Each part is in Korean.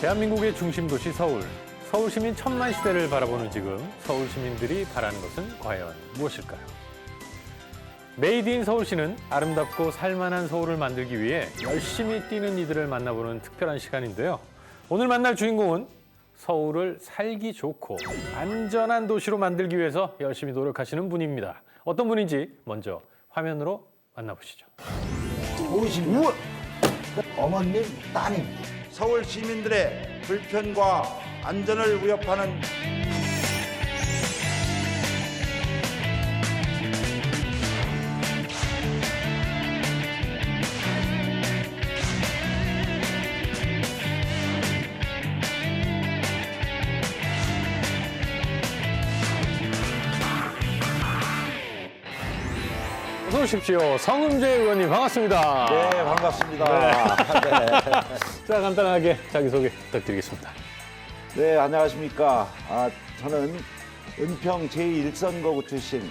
대한민국의 중심 도시 서울. 서울 시민 천만 시대를 바라보는 지금 서울 시민들이 바라는 것은 과연 무엇일까요? 메이드 인 서울시는 아름답고 살만한 서울을 만들기 위해 열심히 뛰는 이들을 만나보는 특별한 시간인데요. 오늘 만날 주인공은 서울을 살기 좋고 안전한 도시로 만들기 위해서 열심히 노력하시는 분입니다. 어떤 분인지 먼저 화면으로 만나보시죠. 오신 우와! 어머님, 따님. 서울 시민들의 불편과 안전을 위협하는 어서 오십시오. 성음재 의원님 반갑습니다. 네, 반갑습니다. 자, 간단하게 자기소개 부탁드리겠습니다. 네, 안녕하십니까. 저는 은평 제1선거구 출신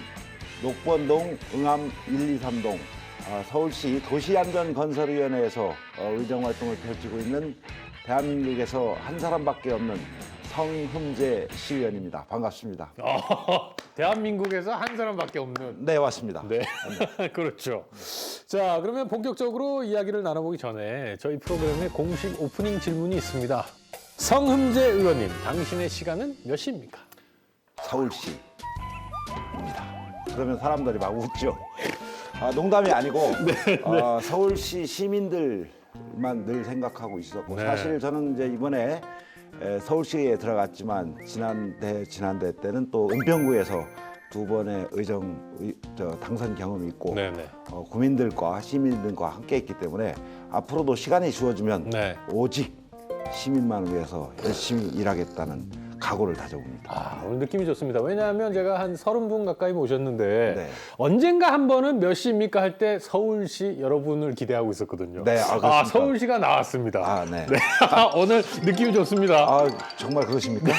녹번동 응암 1, 2, 3동 서울시 도시안전건설위원회에서 의정활동을 펼치고 있는 대한민국에서 한 사람밖에 없는 성흠재 시의원입니다. 반갑습니다. 대한민국에서 한 사람밖에 없는. 네, 맞습니다. 네, 그렇죠. 자, 그러면 본격적으로 이야기를 나눠보기 전에 저희 프로그램에 공식 오프닝 질문이 있습니다. 성흠재 의원님, 당신의 시간은 몇 시입니까? 서울시입니다. 그러면 사람들이 막 웃죠. 농담이 아니고 서울시 시민들만 늘 생각하고 있었고 네. 사실 저는 이제 이번에 서울시에 들어갔지만 지난대 때는 또 은평구에서 두 번의 당선 경험이 있고 네네. 구민들과 시민들과 함께했기 때문에 앞으로도 시간이 주어지면 네. 오직 시민만을 위해서 열심히 일하겠다는 각오를 다져봅니다. 오늘 느낌이 좋습니다. 왜냐하면 제가 한 30분 가까이 모셨는데 네. 언젠가 한 번은 몇 시입니까 할 때 서울시 여러분을 기대하고 있었거든요. 네, 그렇습니까? 서울시가 나왔습니다. 네. 오늘 느낌이 좋습니다. 정말 그러십니까?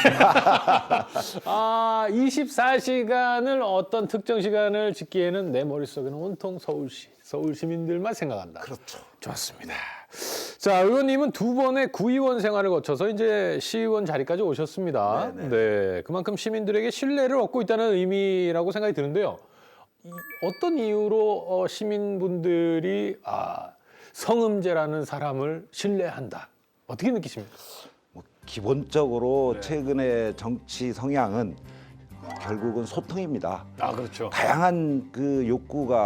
24시간을 어떤 특정 시간을 짓기에는 내 머릿속에는 온통 서울시, 서울 시민들만 생각한다. 그렇죠. 좋습니다. 자, 의원님은 두 번의 구의원 생활을 거쳐서 이제 시의원 자리까지 오셨습니다. 네네. 네, 그만큼 시민들에게 신뢰를 얻고 있다는 의미라고 생각이 드는데요. 어떤 이유로 시민분들이 성흠재라는 사람을 신뢰한다. 어떻게 느끼십니까? 기본적으로 최근의 정치 성향은 결국은 소통입니다. 그렇죠. 다양한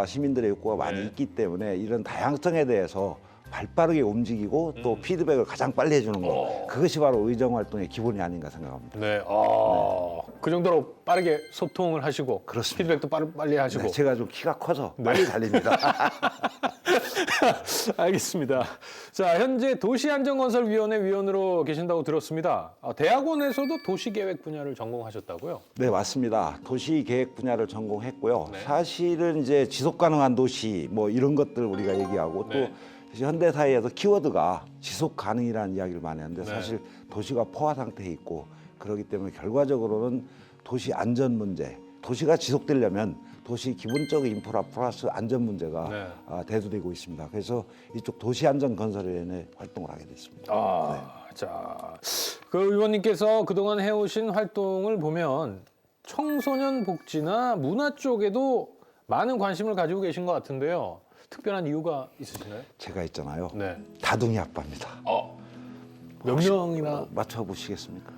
시민들의 욕구가 많이 있기 때문에 이런 다양성에 대해서 발빠르게 움직이고 또 피드백을 가장 빨리 해주는 것. 그것이 바로 의정활동의 기본이 아닌가 생각합니다. 네, 그 정도로 빠르게 소통을 하시고 그렇습니다. 피드백도 빨리 하시고. 네, 제가 좀 키가 커서 빨리 달립니다. 알겠습니다. 자, 현재 도시안전건설위원회 위원으로 계신다고 들었습니다. 대학원에서도 도시계획 분야를 전공하셨다고요? 네, 맞습니다. 도시계획 분야를 전공했고요. 네. 사실은 이제 지속가능한 도시 이런 것들 우리가 얘기하고 네. 또 현대 사회에서 키워드가 지속 가능이라는 이야기를 많이 하는데 네. 사실 도시가 포화 상태에 있고 그렇기 때문에 결과적으로는 도시 안전 문제, 도시가 지속되려면 도시 기본적 인프라 플러스 안전 문제가 네. 대두되고 있습니다. 그래서 이쪽 도시안전건설위원회 활동을 하게 됐습니다. 자, 그 의원님께서 그동안 해오신 활동을 보면 청소년 복지나 문화 쪽에도 많은 관심을 가지고 계신 것 같은데요. 특별한 이유가 있으신가요? 제가 있잖아요. 네. 다둥이 아빠입니다. 몇 명이나 맞춰보시겠습니까?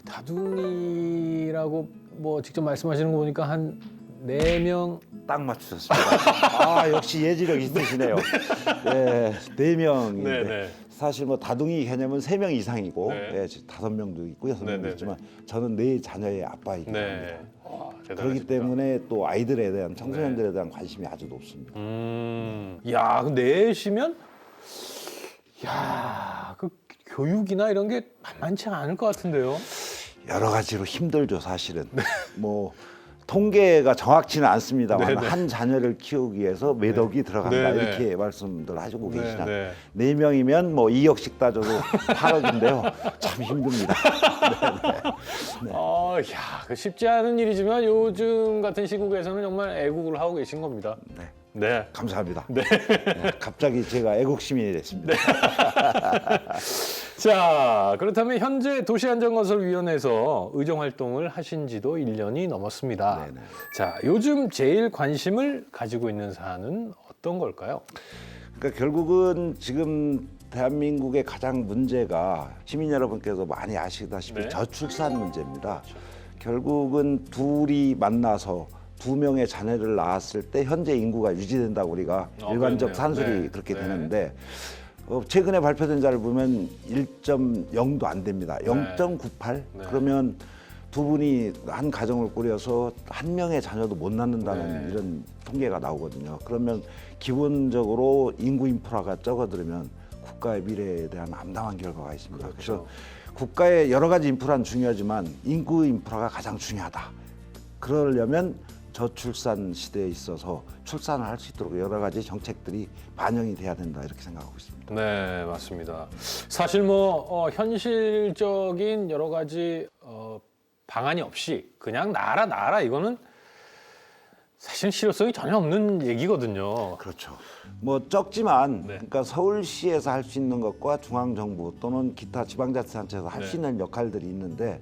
다둥이라고 직접 말씀하시는 거 보니까 한 4명. 딱 맞추셨습니다. 역시 예지력 있으시네요. 네, 4명인데 네. 사실 다둥이 개념은 3명 이상이고 네. 5명도 있고 6명도 네. 있지만 저는 4자녀의 아빠이기 때문에 네. 그렇기 대단하십니다. 때문에 또 아이들에 대한 청소년들에 대한 관심이 아주 높습니다. 야, 그 4시면 그 교육이나 이런 게 만만치 않을 것 같은데요. 여러 가지로 힘들죠, 사실은. 통계가 정확치는 않습니다만 네네. 한 자녀를 키우기 위해서 몇 억이 들어간다 네네. 이렇게 말씀들 하시고 계시잖아요. 네. 4명이면 2억씩 따져도 8억인데요. 참 힘듭니다. 그 쉽지 않은 일이지만 요즘 같은 시국에서는 정말 애국을 하고 계신 겁니다. 네. 네. 감사합니다. 네, 갑자기 제가 애국 시민이 됐습니다. 자, 그렇다면 현재 도시안전건설위원회에서 의정활동을 하신 지도 1년이 넘었습니다. 네네. 자, 요즘 제일 관심을 가지고 있는 사안은 어떤 걸까요? 그러니까 결국은 지금 대한민국의 가장 문제가 시민 여러분께서 많이 아시다시피 네. 저출산 문제입니다. 결국은 둘이 만나서 두 명의 자녀를 낳았을 때 현재 인구가 유지된다고 우리가 일반적 그렇네요. 산술이 네. 그렇게 네. 되는데 최근에 발표된 자를 보면 1.0도 안 됩니다. 0.98? 네. 그러면 두 분이 한 가정을 꾸려서 한 명의 자녀도 못 낳는다는 네. 이런 통계가 나오거든요. 그러면 기본적으로 인구 인프라가 적어들으면 국가의 미래에 대한 암담한 결과가 있습니다. 그렇죠. 그래서 국가의 여러 가지 인프라는 중요하지만 인구 인프라가 가장 중요하다. 그러려면 저출산 시대에 있어서 출산을 할 수 있도록 여러 가지 정책들이 반영이 돼야 된다 이렇게 생각하고 있습니다. 네, 맞습니다. 사실 현실적인 여러 가지 방안이 없이 그냥 나라 이거는 사실 실효성이 전혀 없는 얘기거든요. 그렇죠. 뭐 적지만 네. 그러니까 서울시에서 할 수 있는 것과 중앙정부 또는 기타 지방자치단체에서 할 네. 수 있는 역할들이 있는데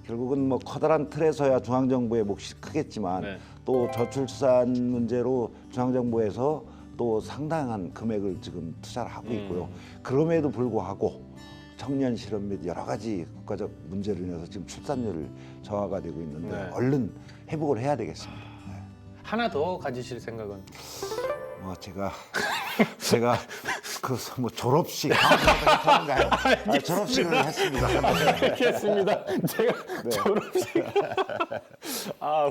결국은 뭐 커다란 틀에서야 중앙정부의 몫이 크겠지만 네. 또 저출산 문제로 중앙정부에서 또 상당한 금액을 지금 투자를 하고 있고요. 그럼에도 불구하고 청년 실업 및 여러 가지 국가적 문제로 인해서 지금 출산율 저하가 되고 있는데 네. 얼른 회복을 해야 되겠습니다. 네. 하나 더 가지실 생각은? 뭐 제가 그 뭐 졸업식 하는가요? 졸업식을 했습니다. 알겠습니다. 제가 졸업식.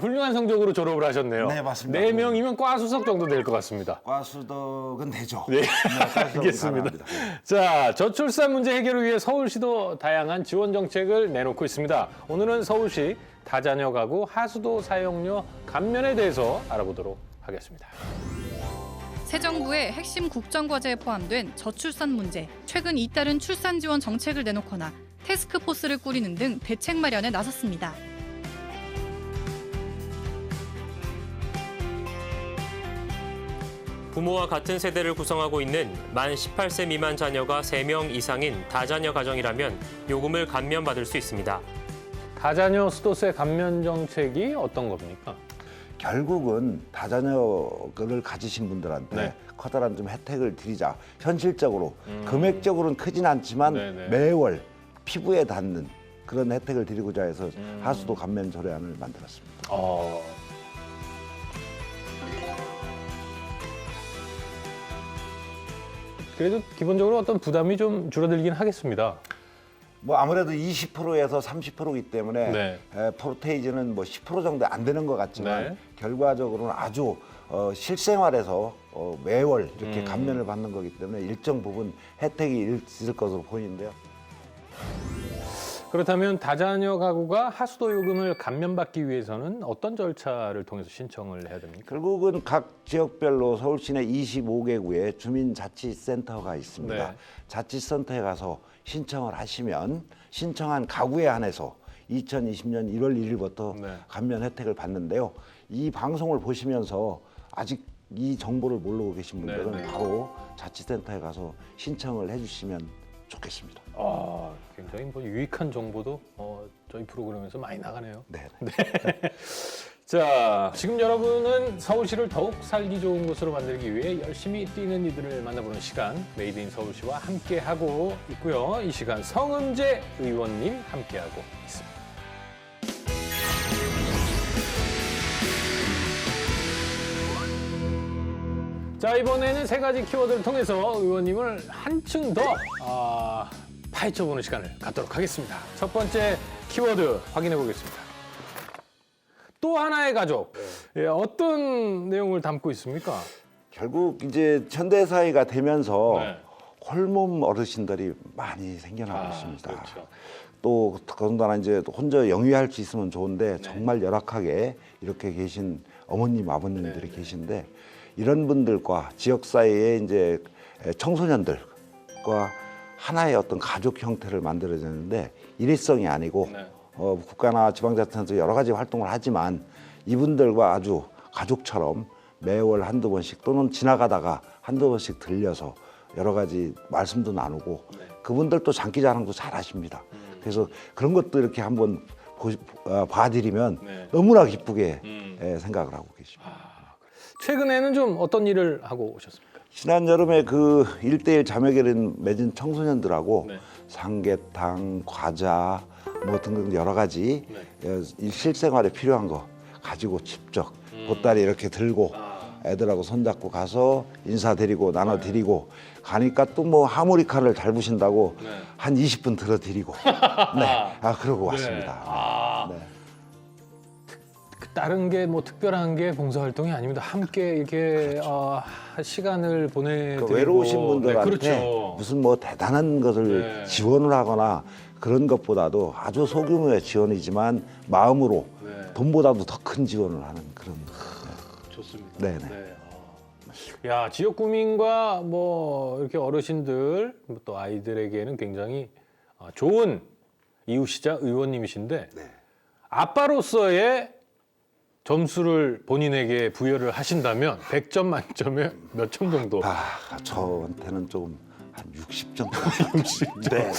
훌륭한 성적으로 졸업을 하셨네요. 네, 맞습니다. 4명이면 과수석 정도 될 것 같습니다. 과수덕은 되죠. 네, 과수덕은 알겠습니다. 가능합니다. 자, 저출산 문제 해결을 위해 서울시도 다양한 지원 정책을 내놓고 있습니다. 오늘은 서울시 다자녀 가구 하수도 사용료 감면에 대해서 알아보도록 하겠습니다. 새 정부의 핵심 국정과제에 포함된 저출산 문제, 최근 잇따른 출산 지원 정책을 내놓거나 태스크포스를 꾸리는 등 대책 마련에 나섰습니다. 부모와 같은 세대를 구성하고 있는 만 18세 미만 자녀가 3명 이상인 다자녀 가정이라면 요금을 감면받을 수 있습니다. 다자녀 수도세 감면 정책이 어떤 겁니까? 결국은 다자녀를 가지신 분들한테 네. 커다란 좀 혜택을 드리자. 현실적으로 금액적으로는 크진 않지만 네네. 매월 피부에 닿는 그런 혜택을 드리고자 해서 하수도 감면 조례안을 만들었습니다. 그래도 기본적으로 어떤 부담이 좀 줄어들긴 하겠습니다. 뭐 아무래도 20%에서 30%이기 때문에 네. 프로테이즈는 뭐 10% 정도 안 되는 것 같지만 네. 결과적으로는 아주 실생활에서 매월 이렇게 감면을 받는 거기 때문에 일정 부분 혜택이 있을 것으로 보이는데요. 그렇다면 다자녀 가구가 하수도 요금을 감면받기 위해서는 어떤 절차를 통해서 신청을 해야 됩니까? 결국은 각 지역별로 서울 시내 25개 구에 주민자치센터가 있습니다. 네. 자치센터에 가서 신청을 하시면 신청한 가구에 한해서 2020년 1월 1일부터 네. 감면 혜택을 받는데요. 이 방송을 보시면서 아직 이 정보를 모르고 계신 분들은 네, 네. 바로 자치센터에 가서 신청을 해주시면 좋겠습니다. 굉장히 유익한 정보도 저희 프로그램에서 많이 나가네요. 네. 자, 지금 여러분은 서울시를 더욱 살기 좋은 곳으로 만들기 위해 열심히 뛰는 이들을 만나보는 시간, 메이드 인 서울시와 함께하고 있고요. 이 시간 성음재 의원님 함께하고 있습니다. 자, 이번에는 3가지 키워드를 통해서 의원님을 한층 더 파헤쳐보는 시간을 갖도록 하겠습니다. 첫 번째 키워드 확인해 보겠습니다. 또 하나의 가족. 예, 어떤 내용을 담고 있습니까? 결국 이제 현대 사회가 되면서 네. 홀몸 어르신들이 많이 생겨나고 있습니다. 그렇죠. 또 더군다나 이제 혼자 영위할 수 있으면 좋은데 네. 정말 열악하게 이렇게 계신 어머님, 아버님들이 계신데 이런 분들과 지역 사회의 이제 청소년들과 하나의 어떤 가족 형태를 만들어야 되는데 일회성이 아니고 네. 국가나 지방자치단체 여러 가지 활동을 하지만 이분들과 아주 가족처럼 매월 한두 번씩 또는 지나가다가 한두 번씩 들려서 여러 가지 말씀도 나누고 그분들도 장기자랑도 잘 하십니다. 그래서 그런 것도 이렇게 한번 봐드리면 너무나 기쁘게 생각을 하고 계십니다. 최근에는 좀 어떤 일을 하고 오셨습니까? 지난 여름에 그 1대1 자매결연 맺은 청소년들하고 네. 삼계탕, 과자 뭐 등등 여러 가지 실생활에 필요한 거 가지고 직접 보따리 이렇게 들고 애들하고 손잡고 가서 인사드리고 나눠드리고 가니까 또 뭐 하모니카를 잘 부신다고 한 20분 들어드리고 그러고 왔습니다. 네. 다른 게 뭐 특별한 게 봉사활동이 아닙니다. 함께 이렇게 시간을 보내드리고 그 외로우신 분들한테 그렇죠. 무슨 뭐 대단한 것을 지원을 하거나 그런 것보다도 아주 소규모의 지원이지만 마음으로 돈보다도 더 큰 지원을 하는 그런. 좋습니다. 네네. 야, 지역 구민과 뭐 이렇게 어르신들 또 아이들에게는 굉장히 좋은 이웃이자 의원님이신데 아빠로서의 점수를 본인에게 부여를 하신다면 100점 만점에 몇 점 정도? 저한테는 좀 한 60 정도. 60점. 네.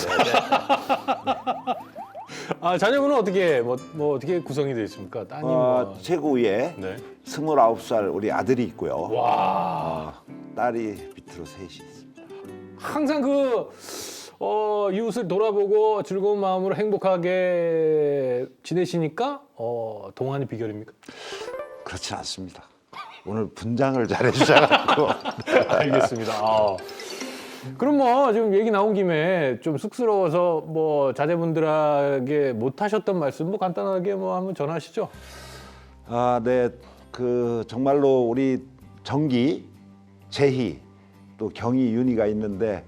자녀분은 어떻게 뭐 어떻게 구성이 되어 있습니까? 따님 뭐. 최고위에 네. 29살 우리 아들이 있고요. 와. 딸이 밑으로 셋이 있습니다. 항상 이웃을 돌아보고 즐거운 마음으로 행복하게 지내시니까 동안의 비결입니까? 그렇지 않습니다. 오늘 분장을 잘 해주셔가지고. 알겠습니다. 그럼 뭐 지금 얘기 나온 김에 좀 쑥스러워서 뭐 자제분들에게 못 하셨던 말씀 뭐 간단하게 뭐 한번 전하시죠. 네. 정말로 우리 정기, 재희, 또 경희, 윤희가 있는데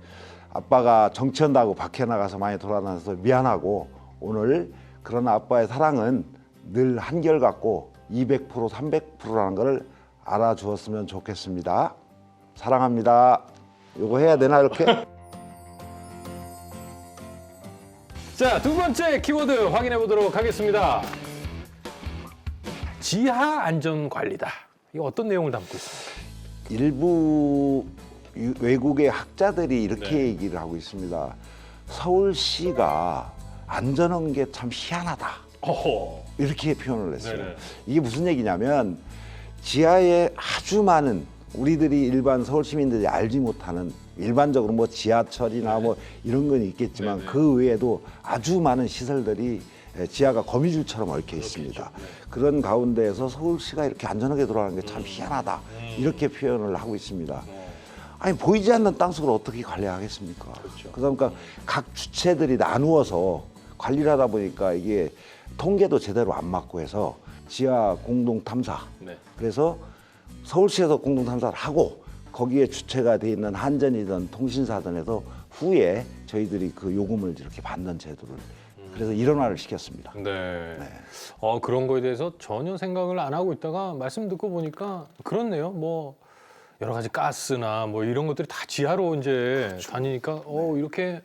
아빠가 정치한다고 밖에 나가서 많이 돌아다녀서 미안하고 오늘 그런 아빠의 사랑은 늘 한결같고 200%, 300%라는 걸 알아주었으면 좋겠습니다. 사랑합니다. 이거 해야 되나 이렇게? 자, 두 번째 키워드 확인해 보도록 하겠습니다. 지하 안전 관리다. 이거 어떤 내용을 담고 있습니까? 일부 외국의 학자들이 이렇게 얘기를 하고 있습니다. 서울시가 안전한 게 참 희한하다. 이렇게 표현을 했어요. 네네. 이게 무슨 얘기냐면 지하에 아주 많은 우리들이 일반 서울 시민들이 알지 못하는 일반적으로 뭐 지하철이나 뭐 이런 건 있겠지만 그 외에도 아주 많은 시설들이 지하가 거미줄처럼 얽혀 있습니다. 그런 가운데에서 서울시가 이렇게 안전하게 돌아가는 게 참 희한하다. 이렇게 표현을 하고 있습니다. 아니 보이지 않는 땅속을 어떻게 관리하겠습니까? 그러니까 각 주체들이 나누어서 관리를 하다 보니까 이게 통계도 제대로 안 맞고 해서 지하 공동 탐사. 그래서 서울시에서 공동 탐사를 하고 거기에 주체가 돼 있는 한전이든 통신사든에서 후에 저희들이 그 요금을 이렇게 받는 제도를 그래서 일원화를 시켰습니다. 네. 그런 거에 대해서 전혀 생각을 안 하고 있다가 말씀 듣고 보니까 그렇네요. 뭐 여러 가지 가스나 뭐 이런 것들이 다 지하로 이제 다니니까 이렇게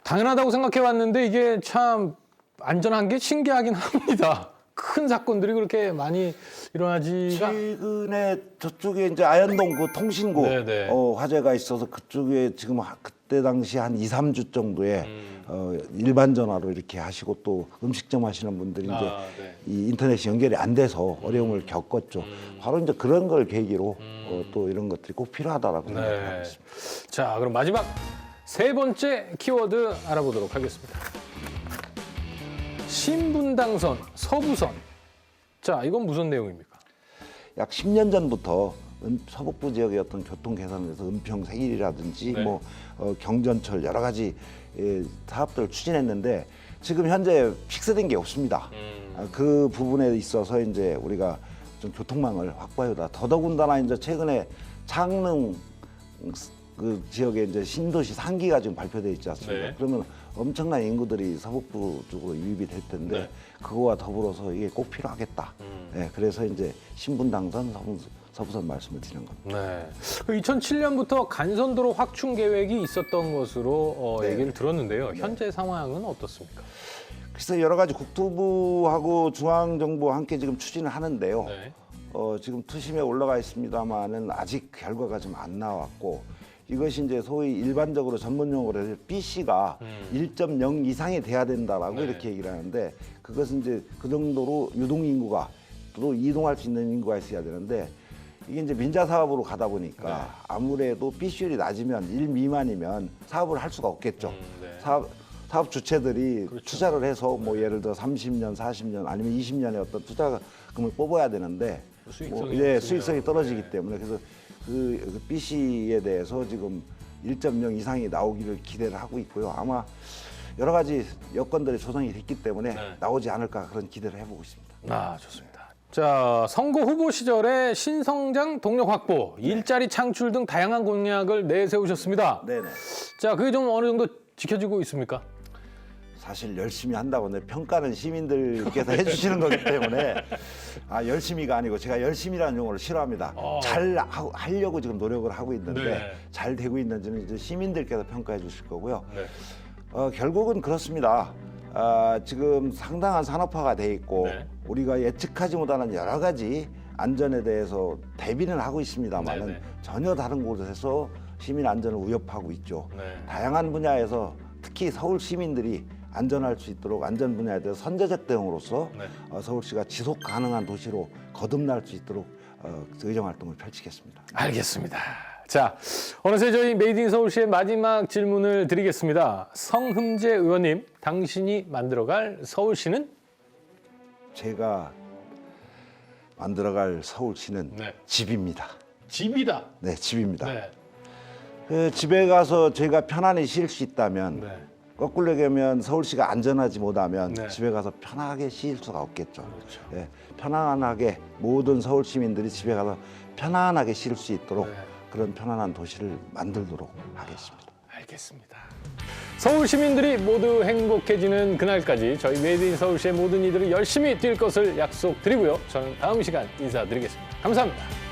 당연하다고 생각해 왔는데 이게 참 안전한 게 신기하긴 합니다. 큰 사건들이 그렇게 많이 일어나지가 최근에 저쪽에 이제 아현동 그 통신고 네네. 화재가 있어서 그쪽에 지금 그때 당시 한 2, 3주 정도에 일반 전화로 이렇게 하시고 또 음식점 하시는 분들이 이제 이 인터넷이 연결이 안 돼서 어려움을 겪었죠. 바로 이제 그런 걸 계기로 또 이런 것들이 꼭 필요하다라고 생각하고 있습니다. 자, 그럼 마지막 세 번째 키워드 알아보도록 하겠습니다. 신분당선, 서부선. 자, 이건 무슨 내용입니까? 약 10년 전부터 서북부 지역의 어떤 교통 개선에서 은평 세길이라든지 뭐 경전철 여러 가지 사업들을 추진했는데 지금 현재 픽스된 게 없습니다. 그 부분에 있어서 이제 우리가 좀 교통망을 확보하다 더더군다나 이제 최근에 창릉 그 지역에 이제 신도시 3기가 지금 발표돼 있지 않습니까? 그러면 엄청난 인구들이 서북부 쪽으로 유입이 될 텐데 그거와 더불어서 이게 꼭 필요하겠다. 그래서 이제 신분당선, 서부선 말씀을 드리는 겁니다. 2007년부터 간선도로 확충 계획이 있었던 것으로 얘기를 들었는데요. 현재 상황은 어떻습니까? 그래서 여러 가지 국토부하고 중앙정부와 함께 지금 추진을 하는데요. 지금 투심에 올라가 있습니다만은 아직 결과가 좀 안 나왔고 이것이 이제 소위 일반적으로 전문 용어로 해서 BC가 1.0 이상이 돼야 된다라고 네. 이렇게 얘기를 하는데 그것은 이제 그 정도로 유동 인구가 또 이동할 수 있는 인구가 있어야 되는데 이게 이제 민자 사업으로 가다 보니까 네. 아무래도 BC율이 낮으면 1 미만이면 사업을 할 수가 없겠죠. 네. 사업 주체들이 그렇죠. 투자를 해서 뭐 예를 들어 30년, 40년 아니면 20년의 어떤 투자금을 뽑아야 되는데 수익성이 떨어지기 때문에 그래서 그 BC에 대해서 지금 1.0 이상이 나오기를 기대를 하고 있고요. 아마 여러 가지 여건들이 조성이 됐기 때문에 네. 나오지 않을까 그런 기대를 해보고 있습니다. 아, 좋습니다. 자, 선거 후보 시절에 신성장 동력 확보, 일자리 창출 등 다양한 공약을 내세우셨습니다. 네네. 자, 그게 좀 어느 정도 지켜지고 있습니까? 사실 열심히 한다고 하는데 평가는 시민들께서 해주시는 거기 때문에 열심히가 아니고 제가 열심히라는 용어를 싫어합니다. 잘 하려고 지금 노력을 하고 있는데 네. 잘 되고 있는지는 이제 시민들께서 평가해 주실 거고요. 네. 결국은 그렇습니다. 지금 상당한 산업화가 돼 있고 네. 우리가 예측하지 못하는 여러 가지 안전에 대해서 대비는 하고 있습니다만은 네, 네. 전혀 다른 곳에서 시민 안전을 위협하고 있죠. 네. 다양한 분야에서 특히 서울 시민들이 안전할 수 있도록 안전 분야에 대해서 선제적 대응으로서 네. 서울시가 지속 가능한 도시로 거듭날 수 있도록 의정 활동을 펼치겠습니다. 알겠습니다. 자, 어느새 저희 메이드 인 서울시의 마지막 질문을 드리겠습니다. 성흠재 의원님, 당신이 만들어갈 서울시는? 제가 만들어갈 서울시는 네. 집입니다. 집이다. 네, 집입니다. 네. 집에 가서 제가 편안히 쉴 수 있다면 네. 거꾸로 얘기하면 서울시가 안전하지 못하면 네. 집에 가서 편하게 쉴 수가 없겠죠. 그렇죠. 예, 편안하게 모든 서울 시민들이 집에 가서 편안하게 쉴 수 있도록 네. 그런 편안한 도시를 만들도록 하겠습니다. 알겠습니다. 서울 시민들이 모두 행복해지는 그날까지 저희 메이드 인 서울시의 모든 이들을 열심히 뛸 것을 약속드리고요. 저는 다음 시간 인사드리겠습니다. 감사합니다.